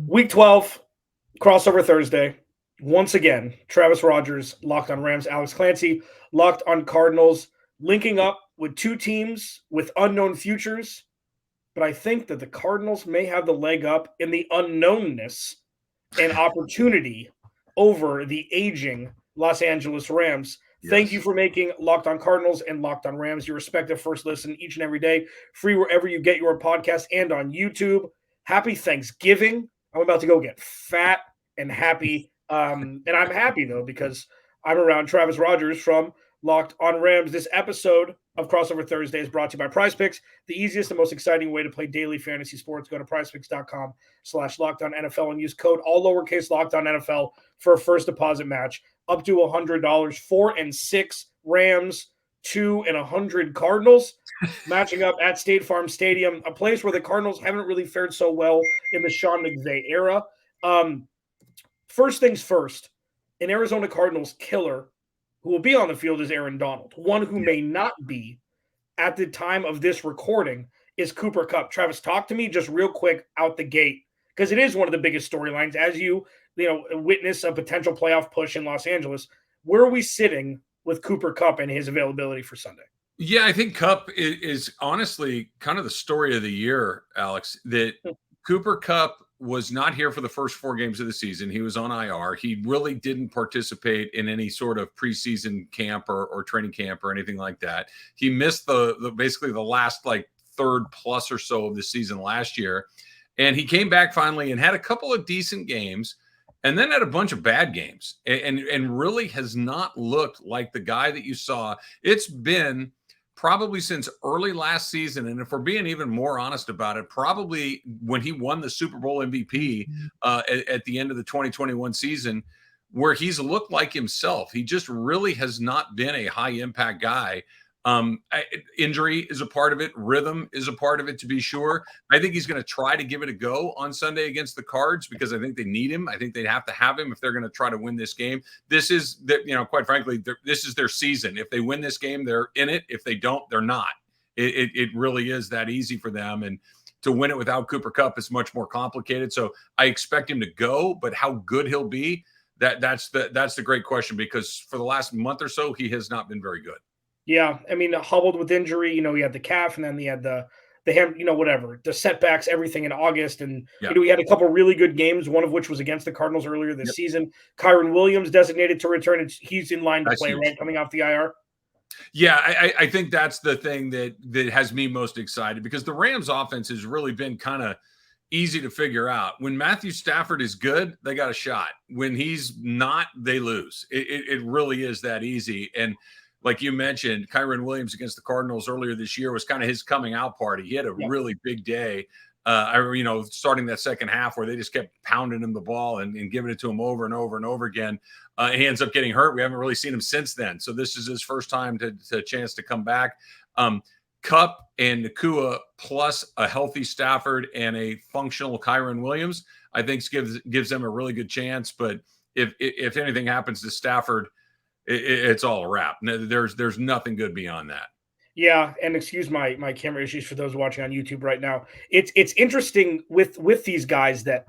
Week 12, crossover Thursday. Once again, Travis Rogers, Locked on Rams, Alex Clancy, Locked on Cardinals, linking up with two teams with unknown futures. But I think that the Cardinals may have the leg up in the unknownness and opportunity over the aging Los Angeles Rams. Thank you for making Locked on Cardinals and Locked on Rams your respective first listen each and every day, free wherever you get your podcast and on YouTube. Happy Thanksgiving. I'm about to go get fat and happy. And I'm happy, though, because I'm around Travis Rogers from Locked on Rams. This episode of Crossover Thursday is brought to you by PrizePicks, the easiest and most exciting way to play daily fantasy sports. Go to prizepicks.com/LockedOnNFL and use code all lowercase LockedOnNFL for a first deposit match up to $100. 4 and 6 Rams, 2 and 100 Cardinals, matching up at State Farm Stadium, a place where the Cardinals haven't really fared so well in the Sean McVay era. First things first, an Arizona Cardinals killer who will be on the field is Aaron Donald. One who may not be at the time of this recording is Cooper Kupp. Travis, talk to me just real quick out the gate, because it is one of the biggest storylines as you witness a potential playoff push in Los Angeles. Where are we sitting with Cooper Kupp and his availability for Sunday? Yeah, I think Kupp is honestly kind of the story of the year, Alex, that Cooper Kupp was not here for the first 4 games of the season. He was on IR. He really didn't participate in any sort of preseason camp or training camp or anything like that. He missed the basically the last third plus or so of the season last year. And he came back finally and had a couple of decent games and then had a bunch of bad games and really has not looked like the guy that you saw. It's been probably since early last season, and if we're being even more honest about it, probably when he won the Super Bowl MVP at the end of the 2021 season, where he's looked like himself. He just really has not been a high-impact guy. Injury is a part of it. Rhythm is a part of it, to be sure. I think he's going to try to give it a go on Sunday against the Cards because I think they need him. I think they'd have to have him if they're going to try to win this game. This is, quite frankly, this is their season. If they win this game, they're in it. If they don't, they're not. It really is that easy for them. And to win it without Cooper Kupp is much more complicated. So I expect him to go, but how good he'll be, that's the great question, because for the last month or so, he has not been very good. Yeah, I mean, hobbled with injury. He had the calf, and then he had the ham, whatever, the setbacks, everything in August. And, he had a couple really good games, one of which was against the Cardinals earlier this season. Kyron Williams designated to return, and he's in line to play, right, coming off the IR? Yeah, I think that's the thing that has me most excited, because the Rams offense has really been kind of easy to figure out. When Matthew Stafford is good, they got a shot. When he's not, they lose. It really is that easy. And like you mentioned, Kyron Williams against the Cardinals earlier this year was kind of his coming out party. He had a really big day, starting that second half where they just kept pounding him the ball and giving it to him over and over and over again. He ends up getting hurt. We haven't really seen him since then. So this is his first time to a chance to come back. Kupp and Nakua plus a healthy Stafford and a functional Kyron Williams, I think gives them a really good chance. But if anything happens to Stafford, it's all a wrap. There's nothing good beyond that. Yeah, and excuse my camera issues for those watching on YouTube right now. It's interesting with these guys that,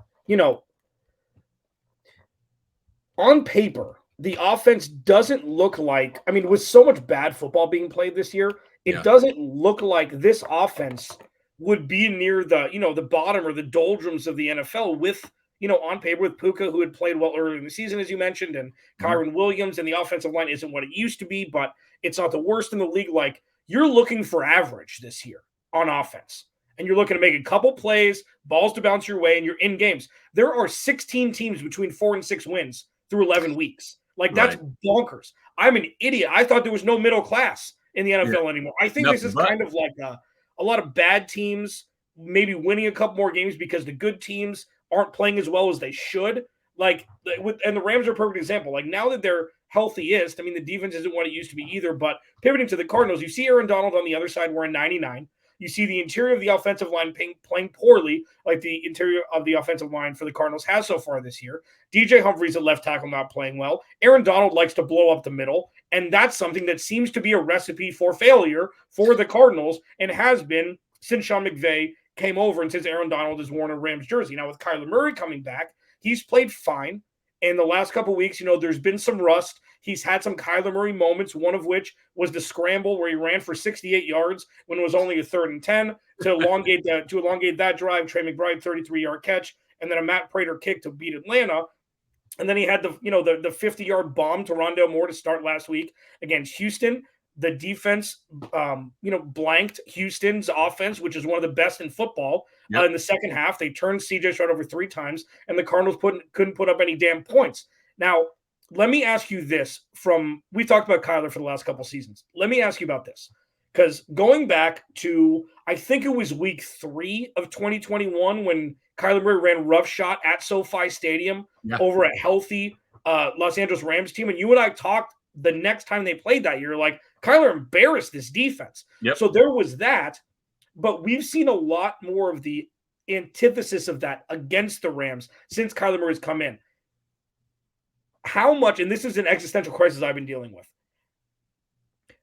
on paper, the offense doesn't look like, with so much bad football being played this year, it doesn't look like this offense would be near the, the bottom or the doldrums of the NFL with, on paper with Puka, who had played well earlier in the season, as you mentioned, and Kyron Williams, and the offensive line isn't what it used to be, but it's not the worst in the league. Like, you're looking for average this year on offense, and you're looking to make a couple plays, balls to bounce your way, and you're in games. There are 16 teams between 4 and 6 wins through 11 weeks. Like, that's bonkers. I'm an idiot. I thought there was no middle class in the NFL anymore. I think this is kind of like a lot of bad teams maybe winning a couple more games because the good teams aren't playing as well as they should. And the Rams are a perfect example. Like, now that they're healthiest, the defense isn't what it used to be either, but pivoting to the Cardinals, you see Aaron Donald on the other side wearing 99. You see the interior of the offensive line playing poorly, like the interior of the offensive line for the Cardinals has so far this year. DJ Humphries at left tackle not playing well. Aaron Donald likes to blow up the middle, and that's something that seems to be a recipe for failure for the Cardinals and has been since Sean McVay came over and since Aaron Donald has worn a Rams jersey. Now with Kyler Murray coming back, he's played fine. In the last couple of weeks, there's been some rust. He's had some Kyler Murray moments, one of which was the scramble where he ran for 68 yards when it was only a 3rd and 10 to elongate that drive. Trey McBride 33-yard catch, and then a Matt Prater kick to beat Atlanta. And then he had the 50-yard bomb to Rondale Moore to start last week against Houston. The defense, blanked Houston's offense, which is one of the best in football. Yep. In the second half, they turned CJ Stroud over 3 times, and the Cardinals couldn't put up any damn points. Now, let me ask you this: we talked about Kyler for the last couple seasons. Let me ask you about this, because going back to I think it was week 3 of 2021 when Kyler Murray ran roughshod at SoFi Stadium over a healthy Los Angeles Rams team, and you and I talked the next time they played that year, like Kyler embarrassed this defense. Yep. So there was that, but we've seen a lot more of the antithesis of that against the Rams since Kyler Murray's come in. How much, and this is an existential crisis I've been dealing with,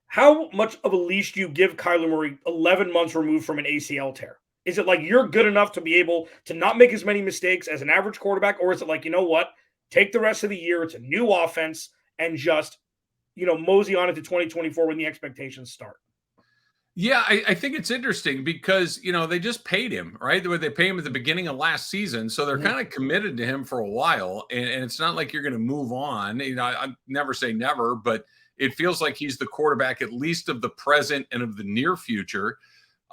how much of a leash do you give Kyler Murray 11 months removed from an ACL tear? Is it like you're good enough to be able to not make as many mistakes as an average quarterback, or is it like, you know what, take the rest of the year, it's a new offense, and just mosey on it to 2024 when the expectations start? Yeah, I think it's interesting because, they just paid him, right? They pay him at the beginning of last season. So they're kind of committed to him for a while. And it's not like you're going to move on. I never say never, but it feels like he's the quarterback, at least of the present and of the near future.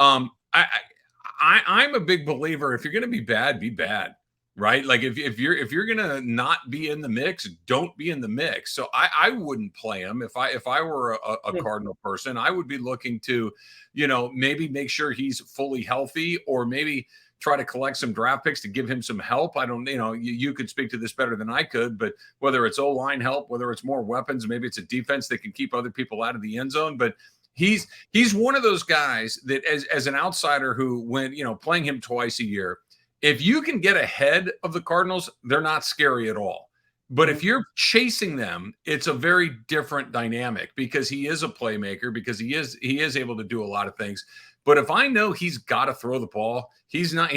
I'm a big believer. If you're going to be bad. Right. Like if you're going to not be in the mix, don't be in the mix. So I wouldn't play him. If I were a Cardinal person, I would be looking to, maybe make sure he's fully healthy, or maybe try to collect some draft picks to give him some help. I don't, you could speak to this better than I could, but whether it's O-line help, whether it's more weapons, maybe it's a defense that can keep other people out of the end zone. But he's one of those guys that as an outsider who, when, playing him twice a year, if you can get ahead of the Cardinals, they're not scary at all. But if you're chasing them, it's a very different dynamic because he is a playmaker, because he is able to do a lot of things. But if I know he's got to throw the ball, he's not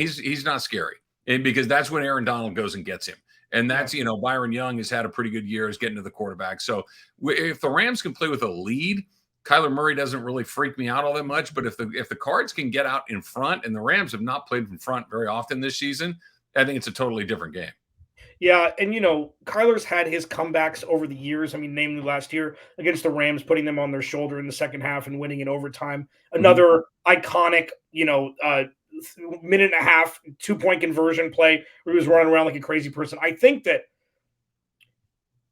scary. And because that's when Aaron Donald goes and gets him. And that's, Byron Young has had a pretty good year as getting to the quarterback. So if the Rams can play with a lead, Kyler Murray doesn't really freak me out all that much, but if the Cards can get out in front, and the Rams have not played in front very often this season, I think it's a totally different game. Yeah, and Kyler's had his comebacks over the years. I mean, namely last year against the Rams, putting them on their shoulder in the second half and winning in overtime. Another iconic, minute and a half, 2-point conversion play where he was running around like a crazy person. I think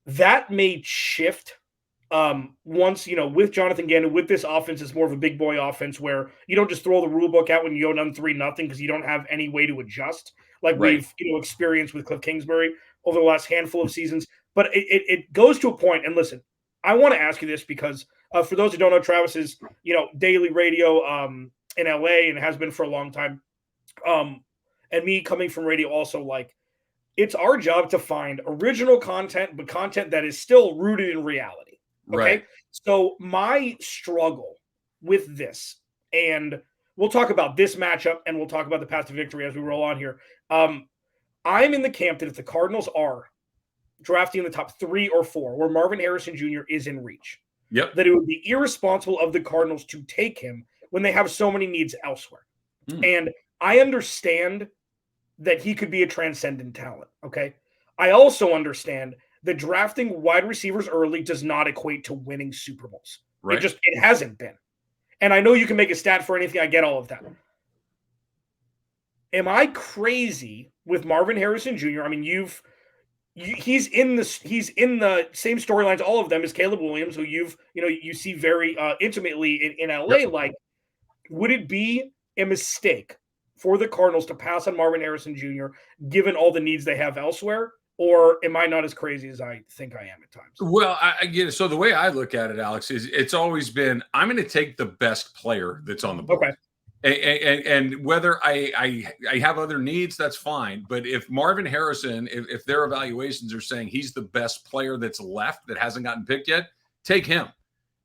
that may shift once, with Jonathan Gannon, with this offense, it's more of a big boy offense where you don't just throw the rule book out when you go down 3-0 because you don't have any way to adjust, like we've experienced with Cliff Kingsbury over the last handful of seasons. But it goes to a point, and listen, I want to ask you this because for those who don't know, Travis is daily radio in LA and has been for a long time, and me coming from radio also, like, it's our job to find original content, but content that is still rooted in reality. Okay. Right. So my struggle with this, and we'll talk about this matchup and we'll talk about the path to victory as we roll on here. I'm in the camp that if the Cardinals are drafting in the top 3 or 4, where Marvin Harrison Jr. is in reach, that it would be irresponsible of the Cardinals to take him when they have so many needs elsewhere. And I understand that he could be a transcendent talent. Okay. I also understand that drafting wide receivers early does not equate to winning Super Bowls. Right. It hasn't been. And I know you can make a stat for anything. I get all of that. Am I crazy with Marvin Harrison Jr.? I mean, he's in the same storylines, all of them, as Caleb Williams, who you see very intimately in LA. Yep. Like, would it be a mistake for the Cardinals to pass on Marvin Harrison Jr. given all the needs they have elsewhere? Or am I not as crazy as I think I am at times? Well, so the way I look at it, Alex, is it's always been, I'm going to take the best player that's on the board. Okay. And whether I have other needs, that's fine. But if Marvin Harrison, if their evaluations are saying he's the best player that's left that hasn't gotten picked yet, take him.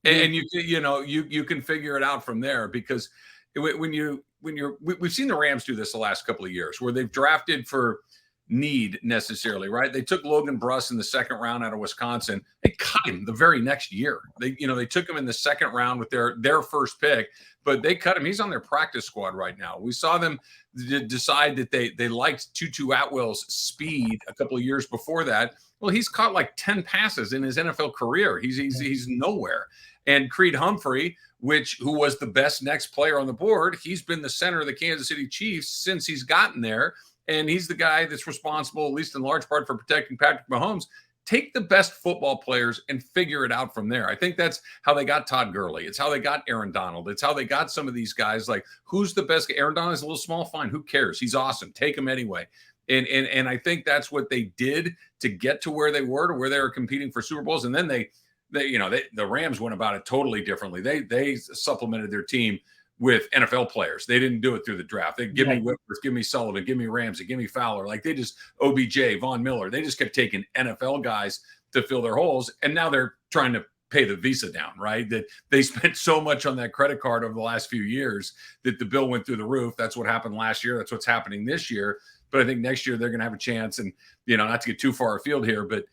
And you can figure it out from there, because when you we've seen the Rams do this the last couple of years where they've drafted for need necessarily, right? They took Logan Bruss in the second round out of Wisconsin. They cut him the very next year. They took him in the second round with their first pick, but they cut him. He's on their practice squad right now. We saw them decide that they liked Tutu Atwell's speed a couple of years before that. Well, he's caught like 10 passes in his NFL career. He's nowhere. And Creed Humphrey, who was the best next player on the board, he's been the center of the Kansas City Chiefs since he's gotten there. And he's the guy that's responsible, at least in large part, for protecting Patrick Mahomes. Take the best football players and figure it out from there. I think that's how they got Todd Gurley. It's how they got Aaron Donald. It's how they got some of these guys. Like, who's the best? Aaron Donald is a little small, fine. Who cares? He's awesome. Take him anyway. And I think that's what they did to get to where they were, to where they were competing for Super Bowls. And then the Rams went about it totally differently. They supplemented their team with NFL players. They didn't do it through the draft. They give me Whitworth, give me Sullivan, give me Ramsey, give me Fowler. Like, they just OBJ, Von Miller. They just kept taking NFL guys to fill their holes. And now they're trying to pay the visa down, right? That they spent so much on that credit card over the last few years that the bill went through the roof. That's what happened last year. That's what's happening this year. But I think next year they're going to have a chance. And, not to get too far afield here, but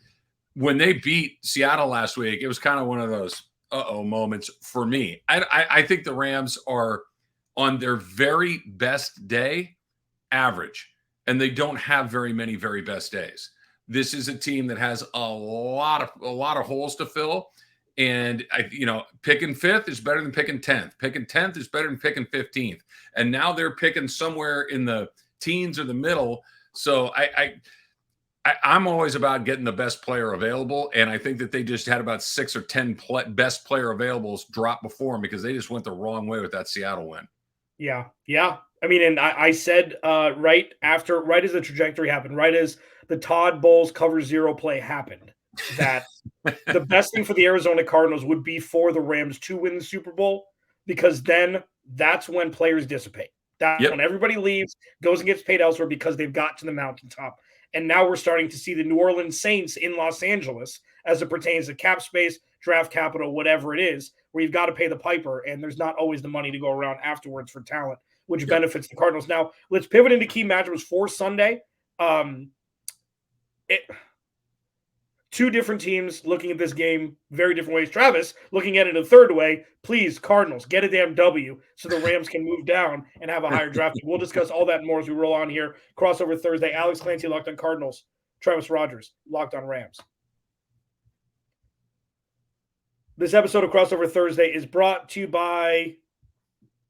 when they beat Seattle last week, it was kind of one of those moments for me. I think the Rams are on their very best day average, and they don't have very many very best days. This is a team that has a lot of holes to fill, and picking 5th is better than picking 10th. Picking 10th is better than picking 15th, and now they're picking somewhere in the teens or the middle. So I'm always about getting the best player available, and I think that they just had about 6 or 10 best player availables drop before them because they just went the wrong way with that Seattle win. Yeah. I mean, and I said right as the trajectory happened, right as the Todd Bowles cover 0 play happened, that the best thing for the Arizona Cardinals would be for the Rams to win the Super Bowl, because then that's when players dissipate. That's when everybody leaves, goes and gets paid elsewhere because they've got to the mountaintop. And now we're starting to see the New Orleans Saints in Los Angeles as it pertains to cap space, draft capital, whatever it is, where you've got to pay the piper, and there's not always the money to go around afterwards for talent, which benefits the Cardinals. Now, let's pivot into key matchups for Sunday. Two different teams looking at this game very different ways. Travis looking at it a third way. Please, Cardinals, get a damn W so the Rams can move down and have a higher draft pick. We'll discuss all that and more as we roll on here. Crossover Thursday. Alex Clancy, Locked on Cardinals. Travis Rogers, Locked on Rams. This episode of Crossover Thursday is brought to you by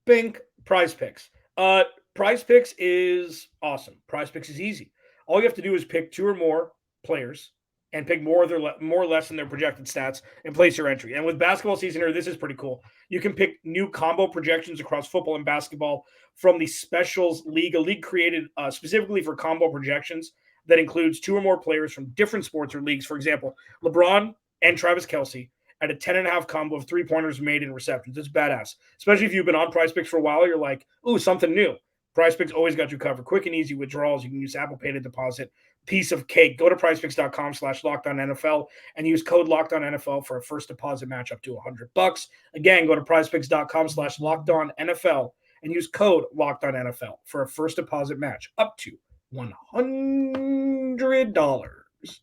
Bink PrizePicks. PrizePicks is awesome. PrizePicks is easy. All you have to do is pick 2 or more players and pick more or less than their projected stats and place your entry. And with basketball season here, this is pretty cool. You can pick new combo projections across football and basketball from the Specials League, a league created specifically for combo projections that includes 2 or more players from different sports or leagues. For example, LeBron and Travis Kelce at a 10.5 combo of 3-pointers made in receptions. It's badass. Especially if you've been on PrizePicks for a while, you're like, ooh, something new. PrizePicks always got you covered. Quick and easy withdrawals. You can use Apple Pay to deposit. Piece of cake. Go to prizepicks.com/LockedOnNFL and use code LockedOnNFL for a first deposit match up to $100. Again, go to prizepicks.com/LockedOnNFL and use code LockedOnNFL for a first deposit match up to $100.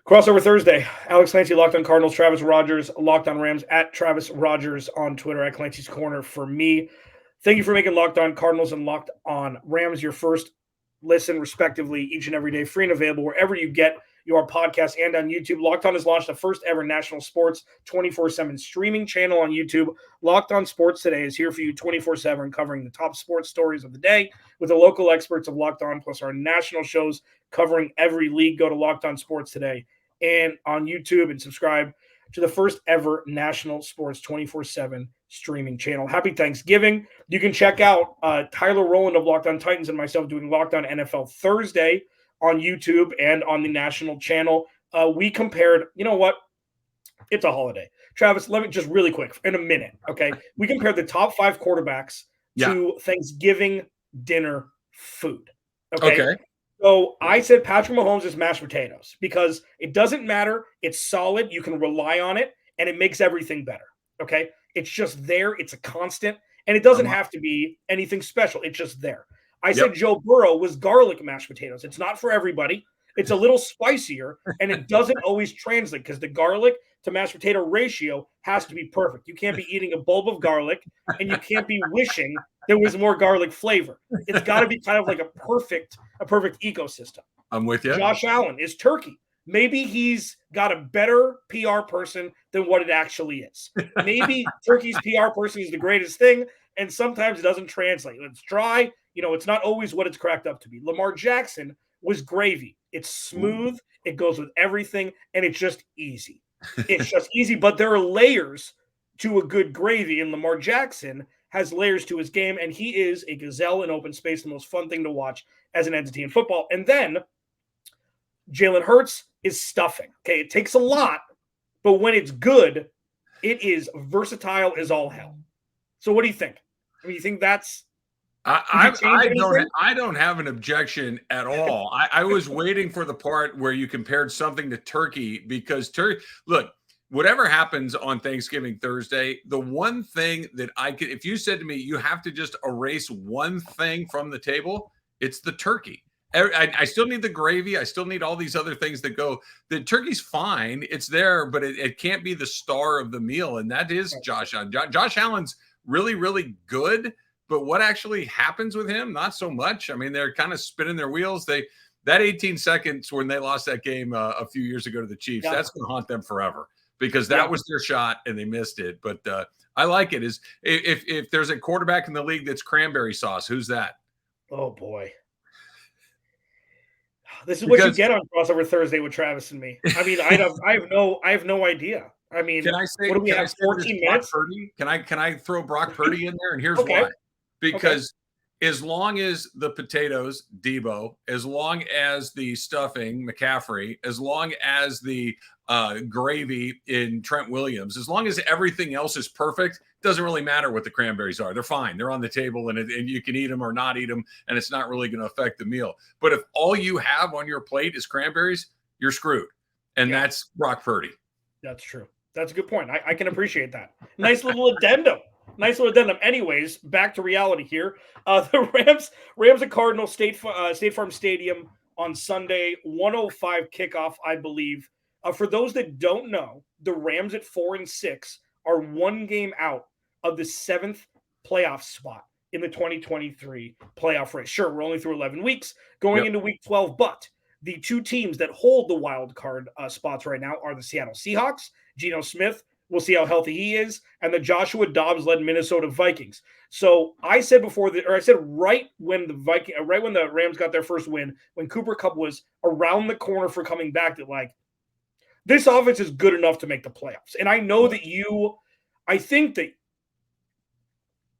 Crossover Thursday. Alex Clancy, Locked on Cardinals. Travis Rogers, Locked on Rams, at Travis Rogers on Twitter, at Clancy's Corner for me. Thank you for making Locked on Cardinals and Locked on Rams your first listen, respectively, each and every day, free and available wherever you get your podcast and on YouTube. Locked On has launched the first ever national sports 24/7 streaming channel on YouTube. Locked On Sports Today is here for you 24/7, covering the top sports stories of the day with the local experts of Locked On, plus our national shows covering every league. Go to Locked On Sports Today and on YouTube and subscribe to the first ever national sports 24/7 streaming channel. Happy Thanksgiving. You can check out Tyler Rowland of Locked On Titans and myself doing Locked On NFL Thursday on YouTube and on the national channel. We compared, you know what? It's a holiday. Travis, let me just really quick, in a minute, okay? We compared the top 5 quarterbacks to Thanksgiving dinner food, okay? So I said Patrick Mahomes is mashed potatoes because it doesn't matter. It's solid. You can rely on it, and it makes everything better, okay? It's just there. It's a constant. And it doesn't have to be anything special. It's just there. I said Joe Burrow was garlic mashed potatoes. It's not for everybody. It's a little spicier, and it doesn't always translate because the garlic to mashed potato ratio has to be perfect. You can't be eating a bulb of garlic, and you can't be wishing there was more garlic flavor. It's got to be kind of like a perfect ecosystem. I'm with you. Josh Allen is turkey. Maybe he's got a better PR person than what it actually is. Maybe Turkey's PR person is the greatest thing, and sometimes it doesn't translate. It's dry. It's not always what it's cracked up to be. Lamar Jackson was gravy. It's smooth. It goes with everything, and it's just easy. It's just easy, but there are layers to a good gravy, and Lamar Jackson has layers to his game, and he is a gazelle in open space, the most fun thing to watch as an entity in football. And then Jalen Hurts is stuffing. Okay, it takes a lot, but when it's good, it is versatile as all hell. So what do you think? I mean, you think that's I don't have an objection at all. I was waiting for the part where you compared something to turkey because look, whatever happens on Thanksgiving Thursday, the one thing that if you said to me, you have to just erase one thing from the table, it's the turkey. I still need the gravy. I still need all these other things that go. The turkey's fine. It's there, but it can't be the star of the meal. And that is Josh Allen. Josh Allen's really, really good. But what actually happens with him? Not so much. I mean, they're kind of spinning their wheels. That 18 seconds when they lost that game a few years ago to the Chiefs, that's going to haunt them forever because that was their shot and they missed it. But I like it. If there's a quarterback in the league that's cranberry sauce, who's that? Oh boy. This is what you get on Crossover Thursday with Travis and me. I mean, I have no idea. I mean, can I say, what do we have? 14 minutes? Can I throw Brock Purdy in there? And here's why. Because as long as the potatoes, Debo, as long as the stuffing, McCaffrey, as long as the gravy in Trent Williams, as long as everything else is perfect, it doesn't really matter what the cranberries are. They're fine. They're on the table and you can eat them or not eat them, and it's not really going to affect the meal. But if all you have on your plate is cranberries, you're screwed. And that's Brock Purdy. That's true. That's a good point. I can appreciate that. Nice little addendum. Anyways, back to reality here. The Rams and Cardinals State Farm Stadium on Sunday, 1:05 kickoff, I believe. For those that don't know, the Rams at 4-6 are one game out of the 7th playoff spot in the 2023 playoff race. Sure, we're only through 11 weeks going into week 12, but the two teams that hold the wild card spots right now are the Seattle Seahawks, Geno Smith. We'll see how healthy he is, and the Joshua Dobbs-led Minnesota Vikings. So I said right when the Rams got their first win, when Cooper Kupp was around the corner for coming back, that this offense is good enough to make the playoffs. And I know that I think that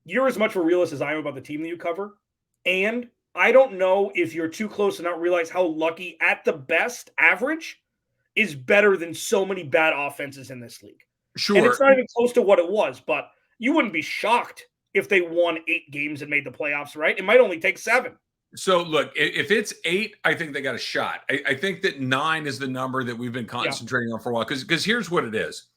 you're as much of a realist as I am about the team that you cover, and I don't know if you're too close to not realize how lucky, at the best, average is better than so many bad offenses in this league. Sure. And it's not even close to what it was, but you wouldn't be shocked if they won 8 games and made the playoffs, right? It might only take 7. So, look, if it's 8, I think they got a shot. I think that 9 is the number that we've been concentrating on for a while because here's what it is.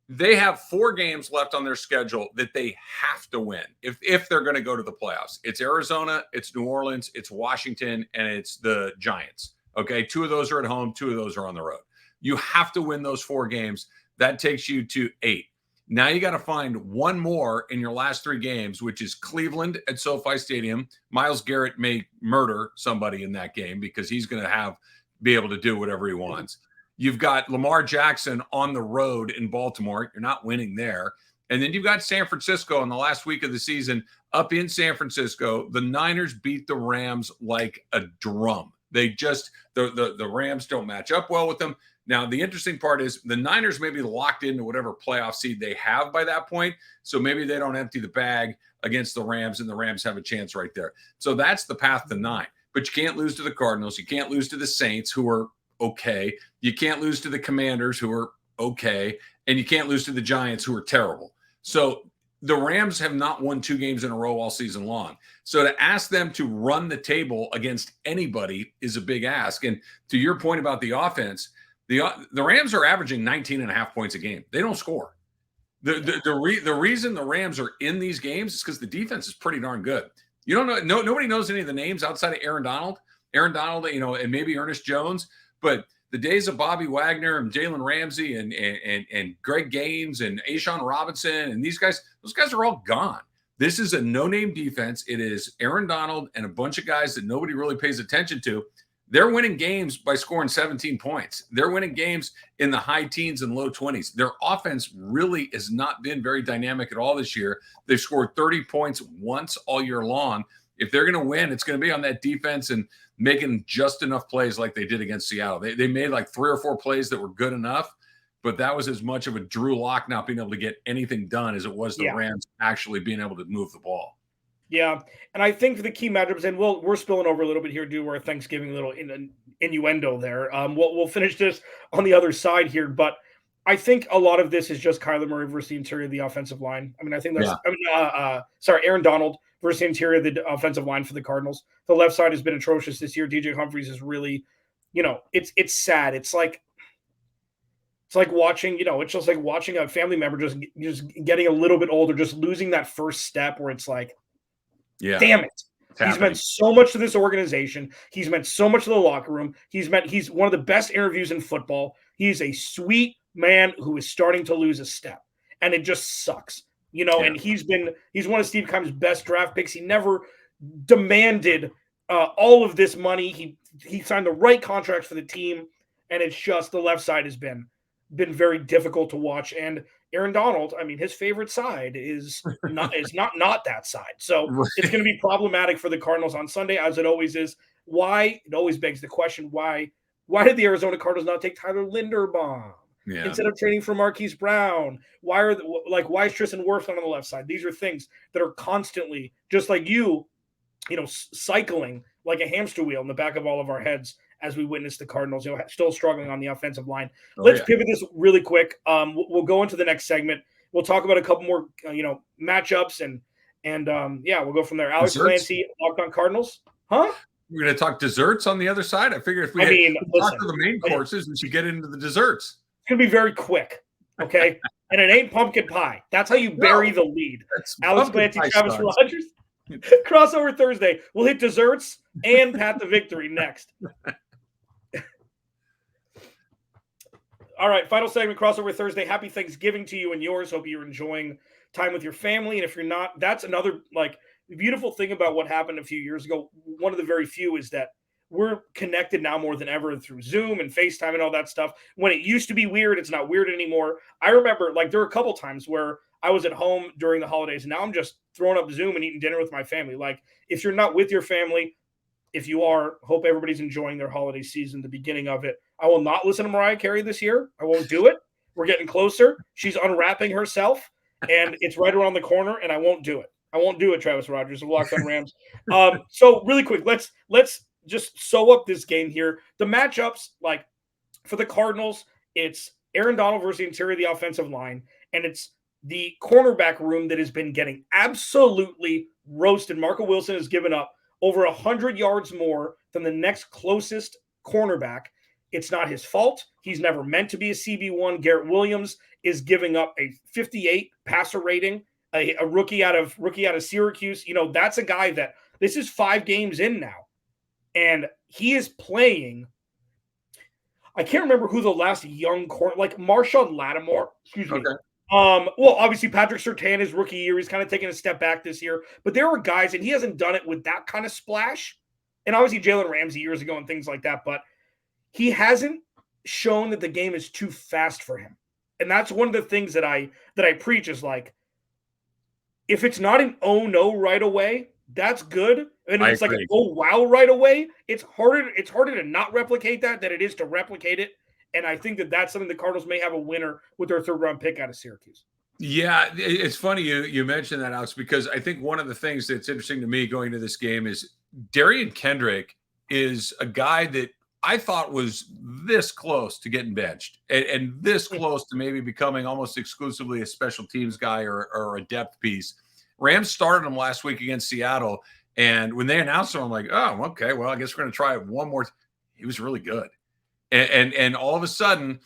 They have 4 games left on their schedule that they have to win if they're going to go to the playoffs. It's Arizona, it's New Orleans, it's Washington, and it's the Giants. Okay, 2 of those are at home, 2 of those are on the road. You have to win those 4 games. That takes you to 8. Now you got to find one more in your last 3 games, which is Cleveland at SoFi Stadium. Myles Garrett may murder somebody in that game because he's going to be able to do whatever he wants. You've got Lamar Jackson on the road in Baltimore. You're not winning there. And then you've got San Francisco in the last week of the season up in San Francisco. The Niners beat the Rams like a drum. They just the Rams don't match up well with them. Now, the interesting part is the Niners may be locked into whatever playoff seed they have by that point. So maybe they don't empty the bag against the Rams and the Rams have a chance right there. So that's the path to 9. But you can't lose to the Cardinals. You can't lose to the Saints, who are okay. You can't lose to the Commanders, who are okay. And you can't lose to the Giants, who are terrible. So the Rams have not won 2 games in a row all season long. So to ask them to run the table against anybody is a big ask. And to your point about the offense, the Rams are averaging 19.5 points a game. They don't score. The reason the Rams are in these games is because the defense is pretty darn good. You don't know, nobody knows any of the names outside of Aaron Donald, and maybe Ernest Jones, but the days of Bobby Wagner and Jalen Ramsey and Greg Gaines and Ashawn Robinson and those guys are all gone. This is a no-name defense. It is Aaron Donald and a bunch of guys that nobody really pays attention to. They're winning games by scoring 17 points. They're winning games in the high teens and low 20s. Their offense really has not been very dynamic at all this year. They've scored 30 points once all year long. If they're going to win, it's going to be on that defense and making just enough plays like they did against Seattle. They made like 3 or 4 plays that were good enough, but that was as much of a Drew Lock not being able to get anything done as it was the Rams actually being able to move the ball. Yeah, and I think the key matchups, and we're spilling over a little bit here due to our Thanksgiving little innuendo there. We'll finish this on the other side here, but I think a lot of this is just Kyler Murray versus the interior of the offensive line. I mean, I think that's Aaron Donald versus the interior of the offensive line for the Cardinals. The left side has been atrocious this year. DJ Humphries is really, it's sad. It's like watching, it's just like watching a family member just getting a little bit older, just losing that first step where it's like, damn it. He's meant so much to this organization. He's meant so much to the locker room. He's one of the best interviews in football. He's a sweet man who is starting to lose a step. And it just sucks. And he's one of Steve Keim's best draft picks. He never demanded all of this money. He signed the right contracts for the team. And it's just the left side has been very difficult to watch. And Aaron Donald, I mean, his favorite side is not that side. So It's going to be problematic for the Cardinals on Sunday, as it always is. Why? It always begs the question, why did the Arizona Cardinals not take Tyler Linderbaum instead of trading for Marquise Brown? Why is Tristan Wirfs on the left side? These are things that are constantly, just like cycling like a hamster wheel in the back of all of our heads as we witness the Cardinals, still struggling on the offensive line. Let's pivot this really quick. We'll go into the next segment. We'll talk about a couple more, matchups and we'll go from there. Alex Clancy, Locked On Cardinals. Huh? We're going to talk desserts on the other side. I figured if we talk to the main courses, we should get into the desserts. It's going to be very quick, okay? And it ain't pumpkin pie. That's how you bury the lead. Alex Clancy, Travis Rogers. Crossover Thursday. We'll hit desserts and Pat the Victory next. All right, final segment, Crossover Thursday. Happy Thanksgiving to you and yours. Hope you're enjoying time with your family. And if you're not, that's another beautiful thing about what happened a few years ago. One of the very few is that we're connected now more than ever through Zoom and FaceTime and all that stuff. When it used to be weird, it's not weird anymore. I remember there were a couple times where I was at home during the holidays, and now I'm just throwing up Zoom and eating dinner with my family. If you're not with your family, if you are, hope everybody's enjoying their holiday season, the beginning of it. I will not listen to Mariah Carey this year. I won't do it. We're getting closer. She's unwrapping herself, and it's right around the corner, and I won't do it. I won't do it, Travis Rogers of Locked On Rams. So really quick, let's just sew up this game here. The matchups, for the Cardinals, it's Aaron Donald versus the interior of the offensive line, and it's the cornerback room that has been getting absolutely roasted. Marco Wilson has given up over 100 yards more than the next closest cornerback. It's not his fault. He's never meant to be a CB1. Garrett Williams is giving up a 58 passer rating, a rookie out of Syracuse. That's a guy that this is 5 games in now, and he is playing. I can't remember who the last young corner, Marshawn Lattimore. Excuse me. Okay. Well, obviously Patrick Surtain, his rookie year, he's kind of taking a step back this year. But there are guys, and he hasn't done it with that kind of splash. And obviously Jalen Ramsey years ago and things like that. But he hasn't shown that the game is too fast for him. And that's one of the things that I preach is if it's not an oh no right away, that's good. And it's like an oh wow right away. It's harder to not replicate that than it is to replicate it. And I think that's something the Cardinals may have a winner with their 3rd-round pick out of Syracuse. Yeah, it's funny you mentioned that, Alex, because I think one of the things that's interesting to me going into this game is Darian Kendrick is a guy that I thought was this close to getting benched and this close to maybe becoming almost exclusively a special teams guy or a depth piece. Rams started him last week against Seattle, and when they announced him, I'm like, oh, okay, well, I guess we're going to try it one more. He was really good. And all of a sudden,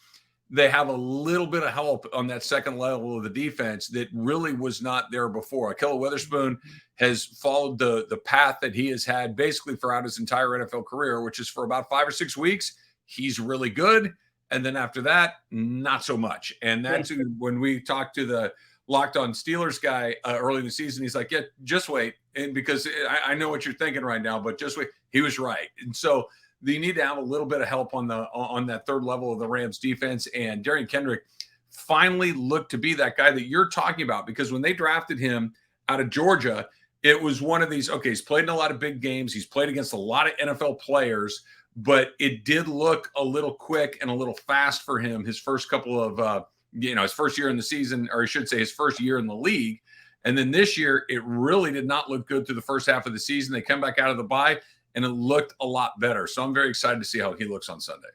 they have a little bit of help on that second level of the defense that really was not there before. Ahkello Witherspoon has followed the path that he has had basically throughout his entire NFL career, which is for about 5 or 6 weeks, he's really good. And then after that, not so much. And that's when we talked to the Locked On Steelers guy early in the season, he's like, yeah, just wait. And because I know what you're thinking right now, but just wait. He was right. And so you need to have a little bit of help on that third level of the Rams defense. And Darian Kendrick finally looked to be that guy that you're talking about, because when they drafted him out of Georgia, it was one of these, okay, he's played in a lot of big games. He's played against a lot of NFL players, but it did look a little quick and a little fast for him his first couple of, his first year in the season, or I should say his first year in the league. And then this year, it really did not look good through the first half of the season. They come back out of the bye, and it looked a lot better. So I'm very excited to see how he looks on Sunday.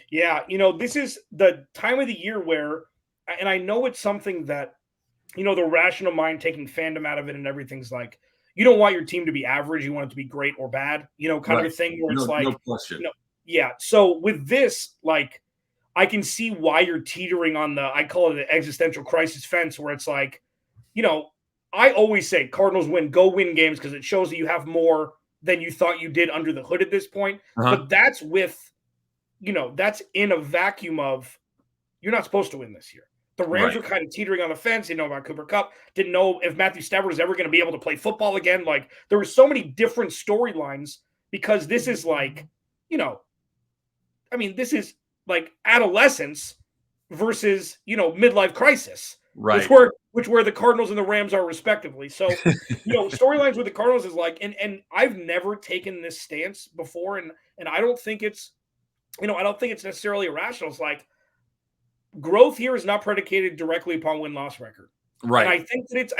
Yeah, this is the time of the year where, and I know it's something that, the rational mind taking fandom out of it and everything's like, you don't want your team to be average. You want it to be great or bad, kind of a thing where it's like, no question. Yeah. So with this, like, I can see why you're teetering on I call it an existential crisis fence, where it's like, I always say Cardinals go win games because it shows that you have more than you thought you did under the hood at this point. But that's with, that's in a vacuum of, you're not supposed to win this year. The Rams were kind of teetering on the fence. Didn't know about Cooper Kupp. Didn't know if Matthew Stafford was ever going to be able to play football again. Like, there were so many different storylines, because this is like, this is like adolescence versus, midlife crisis. Right. Which where the Cardinals and the Rams are respectively. So, storylines with the Cardinals is like, and I've never taken this stance before. And I don't think it's, I don't think it's necessarily irrational. It's like, growth here is not predicated directly upon win-loss record. Right. And I think that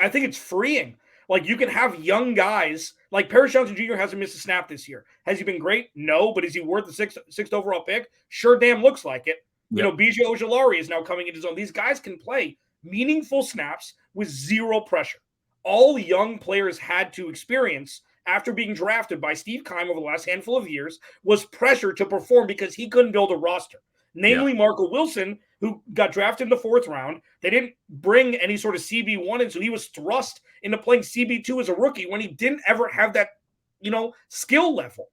I think it's freeing. Like, you can have young guys, like Paris Johnson Jr. hasn't missed a snap this year. Has he been great? No, but is he worth the sixth overall pick? Sure damn looks like it. Yep. BJ Ojulari is now coming into his own. These guys can play meaningful snaps with zero pressure. All young players had to experience after being drafted by Steve Keim over the last handful of years was pressure to perform, because he couldn't build a roster. Namely, Marco Wilson, who got drafted in the 4th round. They didn't bring any sort of CB1 in, so he was thrust into playing CB2 as a rookie when he didn't ever have that, skill level.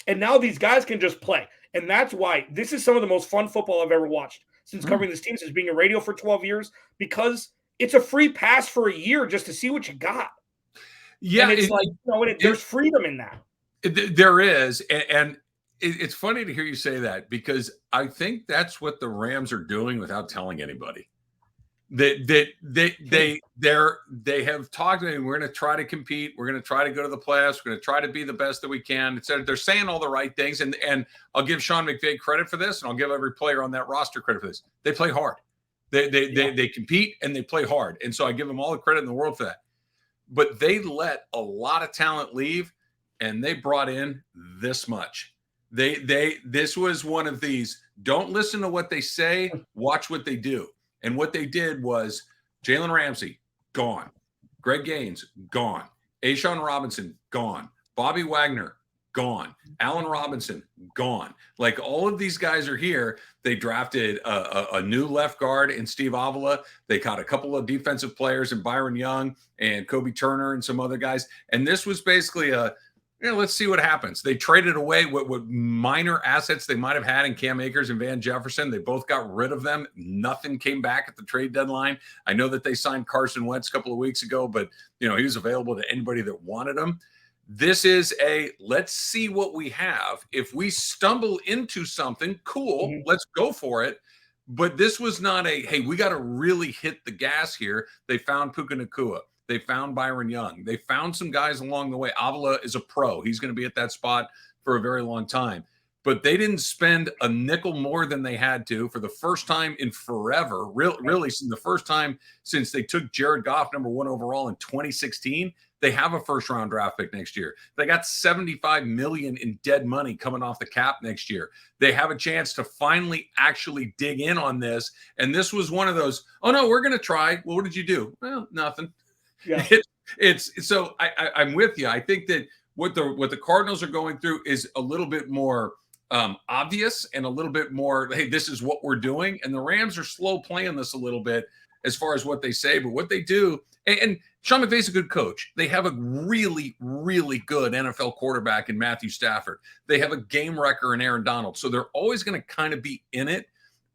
And now these guys can just play. And that's why this is some of the most fun football I've ever watched since covering this team, since being a radio for 12 years, because it's a free pass for a year just to see what you got. Yeah. And it's there's freedom in that. There is. And it's funny to hear you say that, because I think that's what the Rams are doing without telling anybody. They have talked, and we're going to try to compete. We're going to try to go to the playoffs. We're going to try to be the best that we can. Etc. They're saying all the right things, and I'll give Sean McVay credit for this, and I'll give every player on that roster credit for this. They play hard. They compete and they play hard, and so I give them all the credit in the world for that. But they let a lot of talent leave, and they brought in this much. This was one of these, don't listen to what they say, watch what they do. And what they did was Jalen Ramsey, gone. Greg Gaines, gone. A'Shaun Robinson, gone. Bobby Wagner, gone. Allen Robinson, gone. Like, all of these guys are here. They drafted a new left guard in Steve Avila. They caught a couple of defensive players in Byron Young and Kobe Turner and some other guys. And this was basically let's see what happens. They traded away what minor assets they might have had in Cam Akers and Van Jefferson. They both got rid of them. Nothing came back at the trade deadline. I know that they signed Carson Wentz a couple of weeks ago, but he was available to anybody that wanted him. This is let's see what we have. If we stumble into something, cool, let's go for it. But this was not hey, we got to really hit the gas here. They found Puka Nacua. They found Byron Young. They found some guys along the way. Avila is a pro. He's going to be at that spot for a very long time. But they didn't spend a nickel more than they had to for the first time in forever. Really, since the first time since they took Jared Goff number 1 overall in 2016. They have a first-round draft pick next year. They got $75 million in dead money coming off the cap next year. They have a chance to finally actually dig in on this. And this was one of those, oh, no, we're going to try. Well, what did you do? Well, nothing. Yeah. It's so I'm with you. I think that what the Cardinals are going through is a little bit more obvious and a little bit more, hey, this is what we're doing. And the Rams are slow playing this a little bit as far as what they say, but what they do, and Sean McVay's a good coach. They have a really, really good NFL quarterback in Matthew Stafford. They have a game wrecker in Aaron Donald. So they're always going to kind of be in it,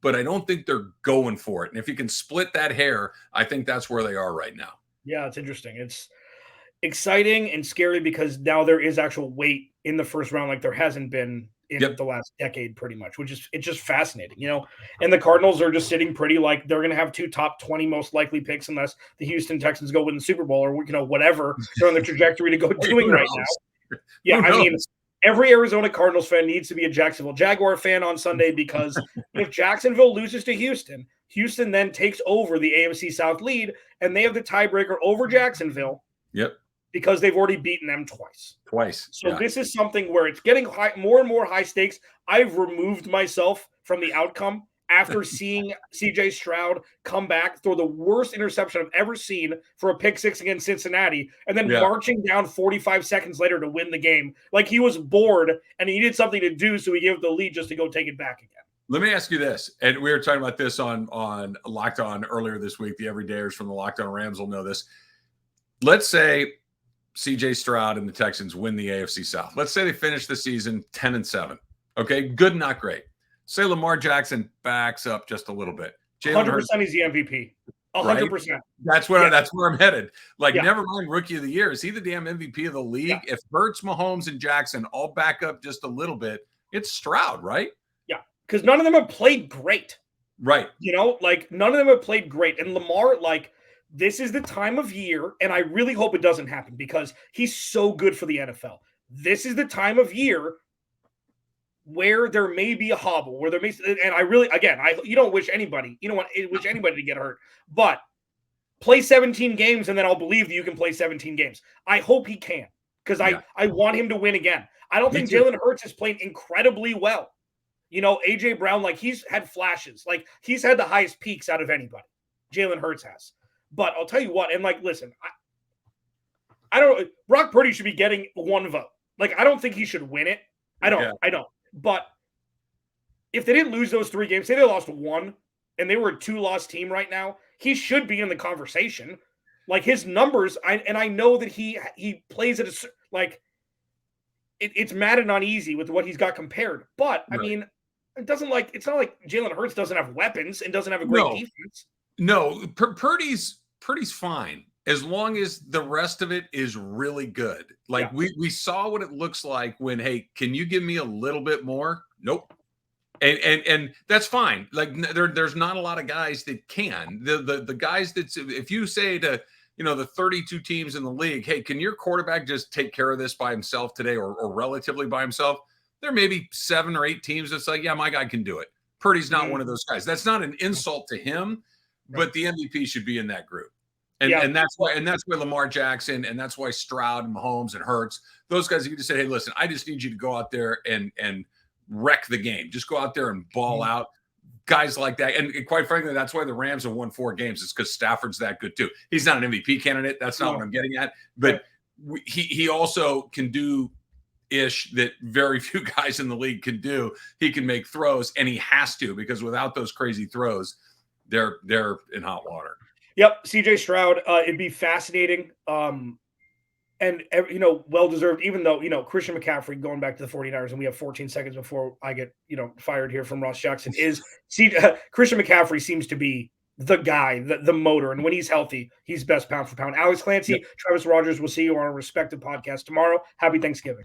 but I don't think they're going for it. And if you can split that hair, I think that's where they are right now. Yeah, it's interesting. It's exciting and scary because now there is actual weight in the first round like there hasn't been in the last decade pretty much, it's just fascinating, and the Cardinals are just sitting pretty like they're going to have 2 top 20 most likely picks unless the Houston Texans go win the Super Bowl or, whatever they're on the trajectory to go doing right now. Yeah, I mean, every Arizona Cardinals fan needs to be a Jacksonville Jaguar fan on Sunday because if Jacksonville loses to Houston, Houston then takes over the AFC South lead and they have the tiebreaker over Jacksonville. Yep. Because they've already beaten them twice. So this is something where it's getting more and more high stakes. I've removed myself from the outcome after seeing CJ Stroud come back, throw the worst interception I've ever seen for a pick six against Cincinnati, and then marching down 45 seconds later to win the game. Like he was bored and he needed something to do, so he gave the lead just to go take it back again. Let me ask you this, and we were talking about this on Locked On earlier this week. The everydayers from the Locked On Rams will know this. Let's say CJ Stroud and the Texans win the AFC South. Let's say they finish the season 10-7. Okay, good, not great. Say Lamar Jackson backs up just a little bit. 100% he's the MVP. 100%. Right? That's where I'm headed. Never mind Rookie of the Year. Is he the damn MVP of the league? Yeah. If Hurts, Mahomes, and Jackson all back up just a little bit, it's Stroud, right? Yeah, because none of them have played great. Right. None of them have played great. And Lamar, this is the time of year, and I really hope it doesn't happen because he's so good for the NFL. This is the time of year where there may be a hobble, where there may, and I really, again, you don't wish anybody, you don't want to wish anybody to get hurt, but play 17 games and then I'll believe that you can play 17 games. I hope he can because I want him to win again. I don't think Jalen Hurts is playing incredibly well. AJ Brown, he's had flashes, he's had the highest peaks out of anybody. Jalen Hurts has. But I'll tell you what, and listen, I don't. Brock Purdy should be getting 1 vote. I don't think he should win it. I don't. But if they didn't lose those 3 games, say they lost 1, and they were a 2-loss team right now, he should be in the conversation. His numbers, I know that he plays at it's mad and uneasy with what he's got compared. But right. I mean, it's not like Jalen Hurts doesn't have weapons and doesn't have a great defense. No, Purdy's fine as long as the rest of it is really good. We saw what it looks like when, hey, can you give me a little bit more? Nope. And that's fine. There's not a lot of guys that can. The guys that, if you say to the 32 teams in the league, hey, can your quarterback just take care of this by himself today or relatively by himself? There may be 7 or 8 teams that's yeah, my guy can do it. Purdy's not one of those guys. That's not an insult to him. But the MVP should be in that group. And that's why Lamar Jackson, and that's why Stroud and Mahomes and Hurts, those guys, you just say, hey, listen, I just need you to go out there and wreck the game. Just go out there and ball out. Guys like that. And quite frankly, that's why the Rams have won 4 games. It's because Stafford's that good too. He's not an MVP candidate. That's not what I'm getting at. But he also can do ish that very few guys in the league can do. He can make throws, and he has to, because without those crazy throws, they're in hot water. Yep, CJ Stroud. It'd be fascinating, and well deserved. Even though Christian McCaffrey going back to the 49ers, and we have 14 seconds before I get fired here from Ross Jackson. Christian McCaffrey seems to be the guy, the motor, and when he's healthy, he's best pound for pound. Alex Clancy, Travis Rogers. We'll see you on our respective podcast tomorrow. Happy Thanksgiving.